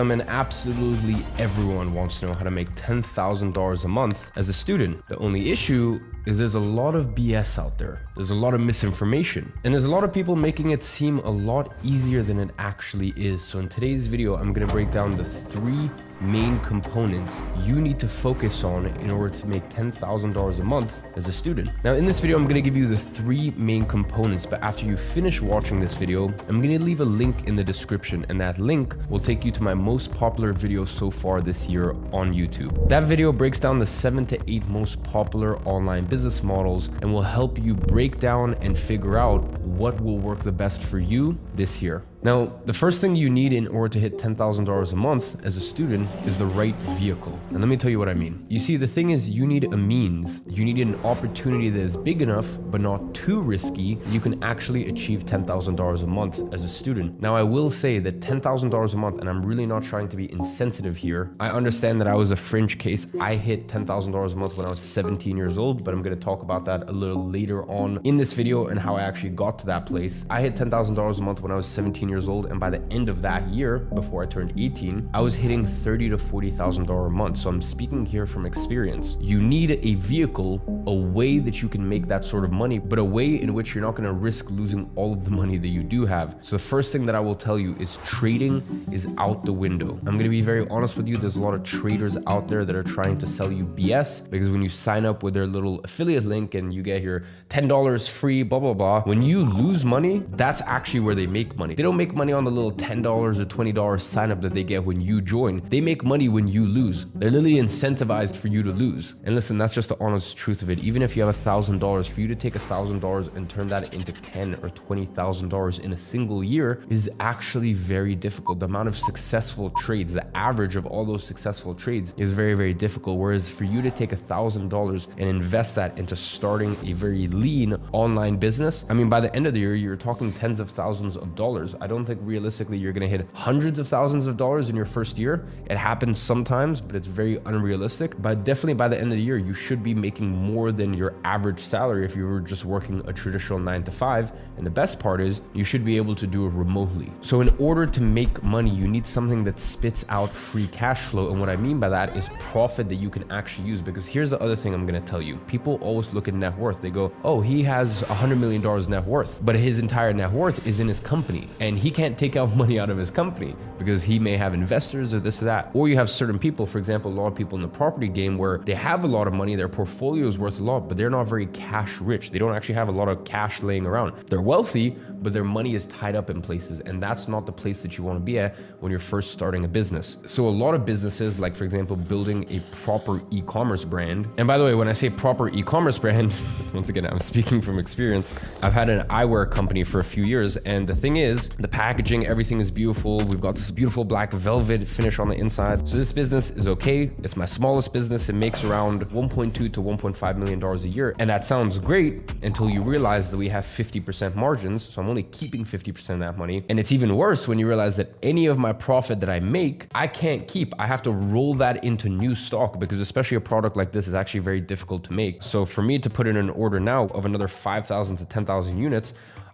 I mean, absolutely everyone wants to know how to make $10,000 a month as a student. The only issue is there's a lot of BS out there. There's a lot of misinformation, and there's a lot of people making it seem a lot easier than it actually is. So in today's video, I'm gonna break down the 3 main components you need to focus on in order to make $10,000 a month as a student. Now in this video, I'm gonna give you the 3 main components, but after you finish watching this video, I'm gonna leave a link in the description, and that link will take you to my most popular video so far this year on YouTube. That video breaks down the 7 to 8 most popular online business models and will help you break down and figure out what will work the best for you this year. Now, the first thing you need in order to hit $10,000 a month as a student is the right vehicle. And let me tell you what I mean. You see, the thing is, you need a means. You need an opportunity that is big enough, but not too risky, you can actually achieve $10,000 a month as a student. Now, I will say that $10,000 a month, and I'm really not trying to be insensitive here. I understand that I was a fringe case. I hit $10,000 a month when I was 17 years old, but I'm gonna talk about that a little later on in this video and how I actually got to that place. I hit $10,000 a month when I was 17 years old, and by the end of that year, before I turned 18, I was hitting $30,000 to $40,000 a month. So I'm speaking here from experience. You need a vehicle, a way that you can make that sort of money, but a way in which you're not going to risk losing all of the money that you do have. So the first thing that I will tell you is trading is out the window. I'm going to be very honest with you. There's a lot of traders out there that are trying to sell you BS, because when you sign up with their little affiliate link and you get your $10 free, blah, blah, blah, when you lose money, that's actually where they make money. They don't make money on the little $10 or $20 sign up that they get when you join. They make money when you lose. They're literally incentivized for you to lose. And listen, that's just the honest truth of it. Even if you have $1,000, for you to take $1,000 and turn that into $10,000 or $20,000 in a single year is actually very difficult. The amount of successful trades, the average of all those successful trades is very, very difficult. Whereas for you to take $1,000 and invest that into starting a very lean online business, I mean, by the end of the year, you're talking tens of thousands of dollars. I don't think realistically you're going to hit hundreds of thousands of dollars in your first year. It happens sometimes, but it's very unrealistic. But definitely by the end of the year, you should be making more than your average salary if you were just working a traditional 9 to 5. And the best part is you should be able to do it remotely. So in order to make money, you need something that spits out free cash flow. And what I mean by that is profit that you can actually use. Because here's the other thing I'm going to tell you. People always look at net worth. They go, oh, he has $100 million net worth, but his entire net worth is in his company, and he can't take out money out of his company because he may have investors or this or that. Or you have certain people, for example, a lot of people in the property game where they have a lot of money, their portfolio is worth a lot, but they're not very cash rich. They don't actually have a lot of cash laying around. They're wealthy, but their money is tied up in places, and that's not the place that you want to be at when you're first starting a business. So a lot of businesses, like for example, building a proper e-commerce brand. And by the way, when I say proper e-commerce brand, once again, I'm speaking from experience. I've had an eyewear company for a few years, and the thing is, the packaging, everything is beautiful. We've got this beautiful black velvet finish on the inside. So this business is okay. It's my smallest business. It makes around $1.2 to $1.5 million a year. And that sounds great until you realize that we have 50% margins. So I'm only keeping 50% of that money. And it's even worse when you realize that any of my profit that I make, I can't keep. I have to roll that into new stock, because especially a product like this is actually very difficult to make. So for me to put in an order now of another 5,000 to 10,000 units,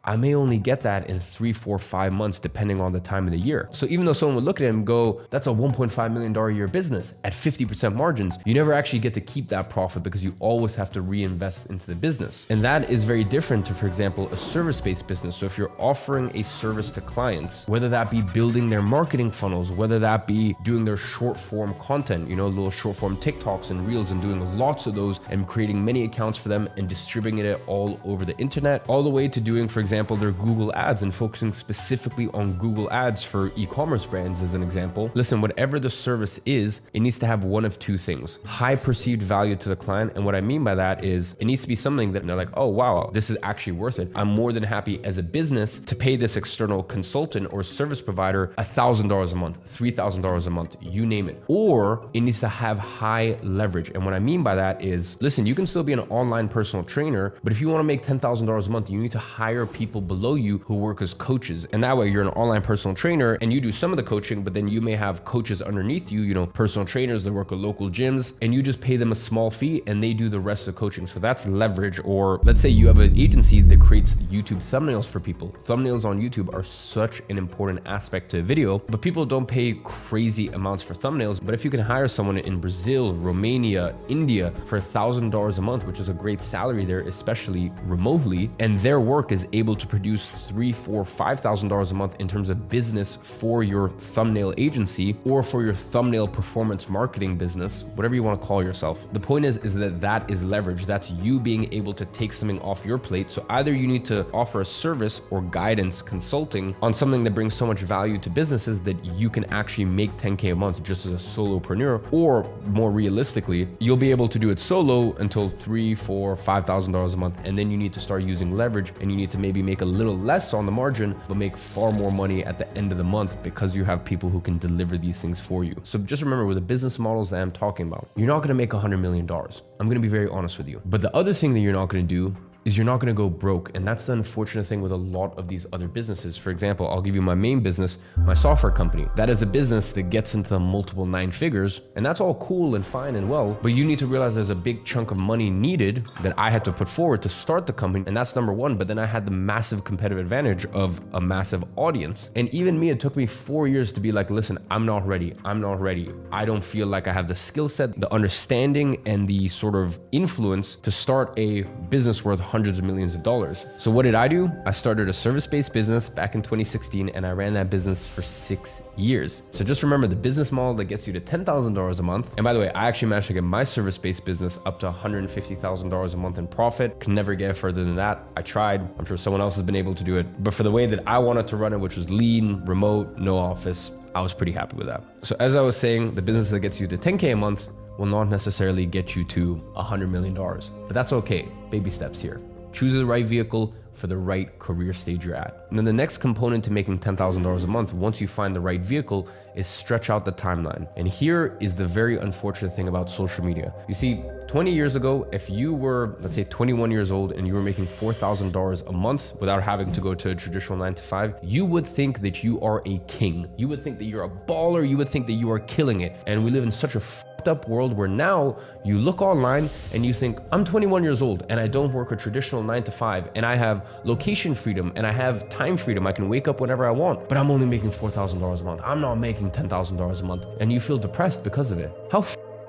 I may only get that in 3, 4, 5 months, depending on the time of the year. So even though someone would look at it and go, that's a $1.5 million a year business at 50% margins, you never actually get to keep that profit because you always have to reinvest into the business. And that is very different to, for example, a service-based business. So if you're offering a service to clients, whether that be building their marketing funnels, whether that be doing their short form content, you know, little short form TikToks and Reels, and doing lots of those and creating many accounts for them and distributing it all over the internet, all the way to doing, for example, their Google ads and focusing specifically on Google ads for e-commerce brands as an example. Listen, whatever the service is, it needs to have one of 2 things: high perceived value to the client. And what I mean by that is it needs to be something that they're like, oh, wow, this is actually worth it. I'm more than happy as a business to pay this external consultant or service provider $1,000 a month, $3,000 a month, you name it. Or it needs to have high leverage. And what I mean by that is, listen, you can still be an online personal trainer, but if you want to make $10,000 a month, you need to hire people people below you who work as coaches. And that way you're an online personal trainer and you do some of the coaching, but then you may have coaches underneath you, personal trainers that work at local gyms, and you just pay them a small fee and they do the rest of the coaching. So that's leverage. Or let's say you have an agency that creates YouTube thumbnails for people. Thumbnails on YouTube are such an important aspect to a video, but people don't pay crazy amounts for thumbnails. But if you can hire someone in Brazil, Romania, India for $1,000 a month, which is a great salary there, especially remotely, and their work is able to produce $3,000, $4,000, $5,000 a month in terms of business for your thumbnail agency or for your thumbnail performance marketing business, whatever you want to call yourself. The point is that is leverage. That's you being able to take something off your plate. So either you need to offer a service or guidance consulting on something that brings so much value to businesses that you can actually make 10K a month just as a solopreneur, or more realistically, you'll be able to do it solo until $3,000, $4,000, $5,000 a month. And then you need to start using leverage and you need to maybe make a little less on the margin, but make far more money at the end of the month because you have people who can deliver these things for you. So just remember, with the business models that I'm talking about, you're not going to make $100 million. I'm going to be very honest with you. But the other thing that you're not going to do is you're not going to go broke. And that's the unfortunate thing with a lot of these other businesses. For example, I'll give you my main business, my software company. That is a business that gets into the multiple 9 figures, and that's all cool and fine and well, but you need to realize there's a big chunk of money needed that I had to put forward to start the company. And that's number one. But then I had the massive competitive advantage of a massive audience. And even me, it took me 4 years to be like, listen, I'm not ready. I don't feel like I have the skill set, the understanding, and the sort of influence to start a business worth hundreds of millions of dollars. So what did I do? I started a service-based business back in 2016, and I ran that business for 6 years. So just remember, the business model that gets you to $10,000 a month. And by the way, I actually managed to get my service-based business up to $150,000 a month in profit. Can never get further than that. I tried. I'm sure someone else has been able to do it. But for the way that I wanted to run it, which was lean, remote, no office, I was pretty happy with that. So as I was saying, the business that gets you to 10K a month will not necessarily get you to $100 million. But that's okay. Baby steps here. Choose the right vehicle for the right career stage you're at. And then the next component to making $10,000 a month, once you find the right vehicle, is stretch out the timeline. And here is the very unfortunate thing about social media. You see, 20 years ago, if you were, let's say 21 years old and you were making $4,000 a month without having to go to a traditional 9 to 5, you would think that you are a king. You would think that you're a baller. You would think that you are killing it. And we live in such a up world where now you look online and you think, I'm 21 years old and I don't work a traditional 9 to 5 and I have location freedom and I have time freedom. I can wake up whenever I want, but I'm only making $4,000 a month. I'm not making $10,000 a month. And you feel depressed because of it. How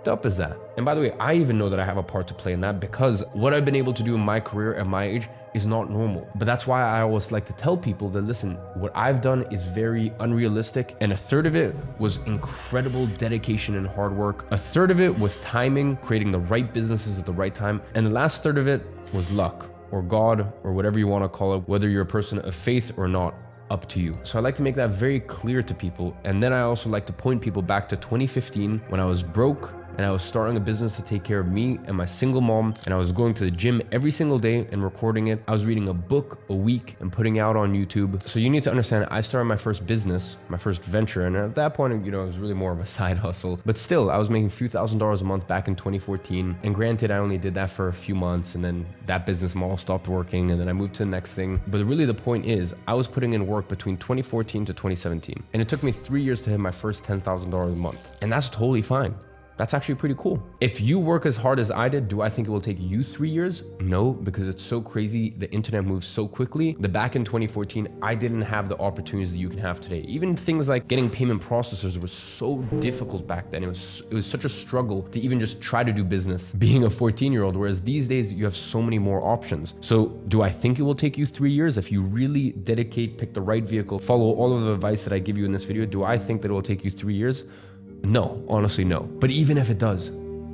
up is that? And by the way, I even know that I have a part to play in that, because what I've been able to do in my career at my age is not normal. But that's why I always like to tell people that, listen, what I've done is very unrealistic, and a third of it was incredible dedication and hard work. A third of it was timing, creating the right businesses at the right time, and the last third of it was luck or God or whatever you want to call it, whether you're a person of faith or not. Up to you. So I like to make that very clear to people. And then I also like to point people back to 2015 when I was broke and I was starting a business to take care of me and my single mom, and I was going to the gym every single day and recording it. I was reading a book a week and putting it out on YouTube. So you need to understand, I started my first business, my first venture, and at that point, it was really more of a side hustle. But still, I was making a few $1,000s a month back in 2014. And granted, I only did that for a few months, and then that business model stopped working, and then I moved to the next thing. But really the point is, I was putting in work between 2014 to 2017. And it took me 3 years to hit my first $10,000 a month. And that's totally fine. That's actually pretty cool. If you work as hard as I did, do I think it will take you 3 years? No, because it's so crazy. The internet moves so quickly that back in 2014, I didn't have the opportunities that you can have today. Even things like getting payment processors was so difficult back then. It was such a struggle to even just try to do business being a 14-year-old, whereas these days you have so many more options. So do I think it will take you 3 years? If you really dedicate, pick the right vehicle, follow all of the advice that I give you in this video, do I think that it will take you 3 years? No, honestly, no. But even if it does,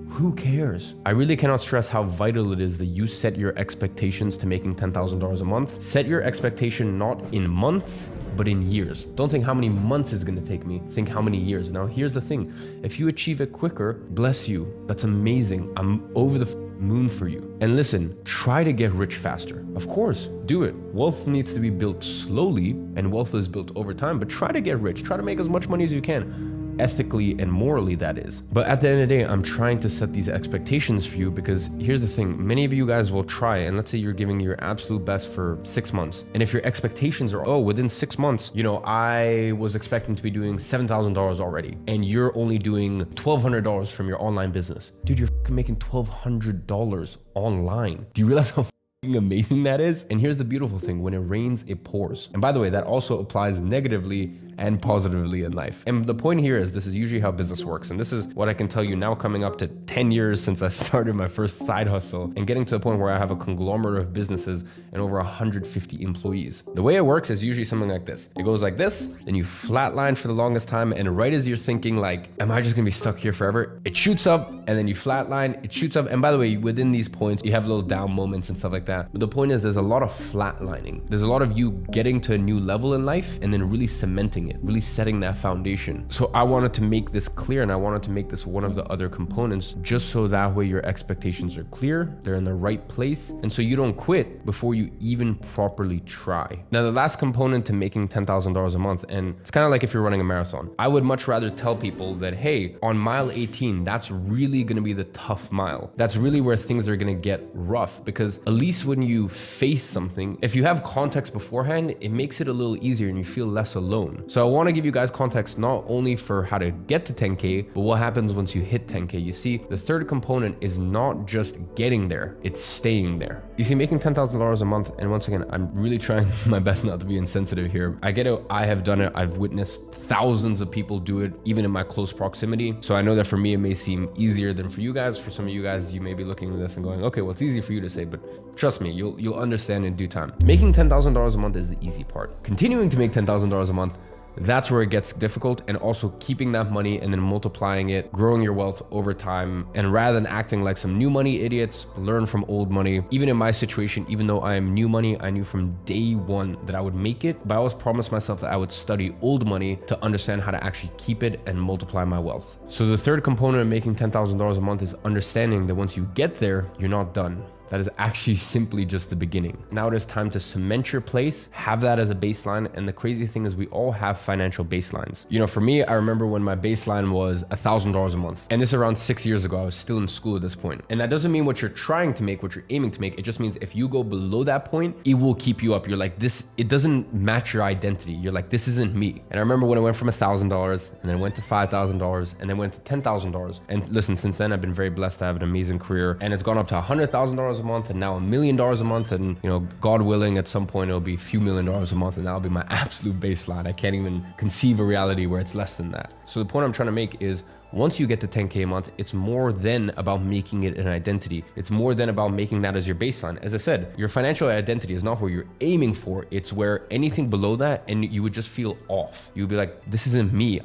who cares? I really cannot stress how vital it is that you set your expectations to making $10,000 a month. Set your expectation not in months, but in years. Don't think how many months it's gonna take me. Think how many years. Now, here's the thing. If you achieve it quicker, bless you. That's amazing. I'm over the moon for you. And listen, try to get rich faster. Of course, do it. Wealth needs to be built slowly, and wealth is built over time, but try to get rich. Try to make as much money as you can. ethically and morally that is. But at the end of the day, I'm trying to set these expectations for you, because here's the thing. Many of you guys will try, and let's say you're giving your absolute best for 6 months. And if your expectations are, oh, within 6 months, you know, I was expecting to be doing $7,000 already, and you're only doing $1,200 from your online business. Dude, you're making $1,200 online. Do you realize how amazing that is? And here's the beautiful thing. When it rains, it pours. And by the way, that also applies negatively and positively in life. And the point here is, this is usually how business works. And this is what I can tell you now, coming up to 10 years since I started my first side hustle and getting to a point where I have a conglomerate of businesses and over 150 employees. The way it works is usually something like this. It goes like this, then you flatline for the longest time. And right as you're thinking like, am I just gonna be stuck here forever? It shoots up, and then you flatline, it shoots up. And by the way, within these points, you have little down moments and stuff like that. But the point is, there's a lot of flatlining. There's a lot of you getting to a new level in life and then really cementing it, really setting that foundation. So I wanted to make this clear, and I wanted to make this one of the other components, just so that way your expectations are clear, they're in the right place, and so you don't quit before you even properly try. Now, the last component to making $10,000 a month, and it's kind of like if you're running a marathon. I would much rather tell people that, hey, on mile 18, that's really gonna be the tough mile. That's really where things are gonna get rough, because at least when you face something, if you have context beforehand, it makes it a little easier and you feel less alone. So I want to give you guys context not only for how to get to 10K, but what happens once you hit 10K. You see, the third component is not just getting there, it's staying there. You see, making $10,000 a month, and once again, I'm really trying my best not to be insensitive here. I get it, I have done it, I've witnessed thousands of people do it, even in my close proximity. So I know that for me, it may seem easier than for you guys. For some of you guys, you may be looking at this and going, okay, well, it's easy for you to say, but trust me, you'll understand in due time. Making $10,000 a month is the easy part. Continuing to make $10,000 a month, that's where it gets difficult, and also keeping that money and then multiplying it, growing your wealth over time. And rather than acting like some new money idiots, learn from old money. Even in my situation, even though I am new money, I knew from day one that I would make it, but I always promised myself that I would study old money to understand how to actually keep it and multiply my wealth. So the third component of making $10,000 a month is understanding that once you get there, you're not done. That is actually simply just the beginning. Now it is time to cement your place, have that as a baseline. And the crazy thing is, we all have financial baselines. You know, for me, I remember when my baseline was $1,000 a month. And this is around 6 years ago. I was still in school at this point. And that doesn't mean what you're trying to make, what you're aiming to make. It just means if you go below that point, it will keep you up. You're like, this, it doesn't match your identity. You're like, this isn't me. And I remember when I went from $1,000 and then went to $5,000 and then went to $10,000. And listen, since then, I've been very blessed to have an amazing career, and it's gone up to $100,000 a month, and now $1 million a month. And you know, God willing, at some point it'll be a few $1 million a month, and that'll be my absolute baseline. I can't even conceive a reality where it's less than that. So the point I'm trying to make is, once you get to 10K a month, it's more than about making it an identity. It's more than about making that as your baseline. As I said, your financial identity is not where you're aiming for. It's where anything below that, and you would just feel off. You would be like, this isn't me.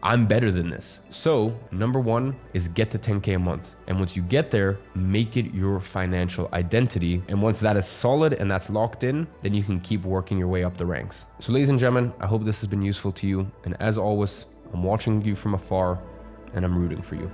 I'm better than this. So number one is get to 10K a month. And once you get there, make it your financial identity. And once that is solid and that's locked in, then you can keep working your way up the ranks. So ladies and gentlemen, I hope this has been useful to you. And as always, I'm watching you from afar, and I'm rooting for you.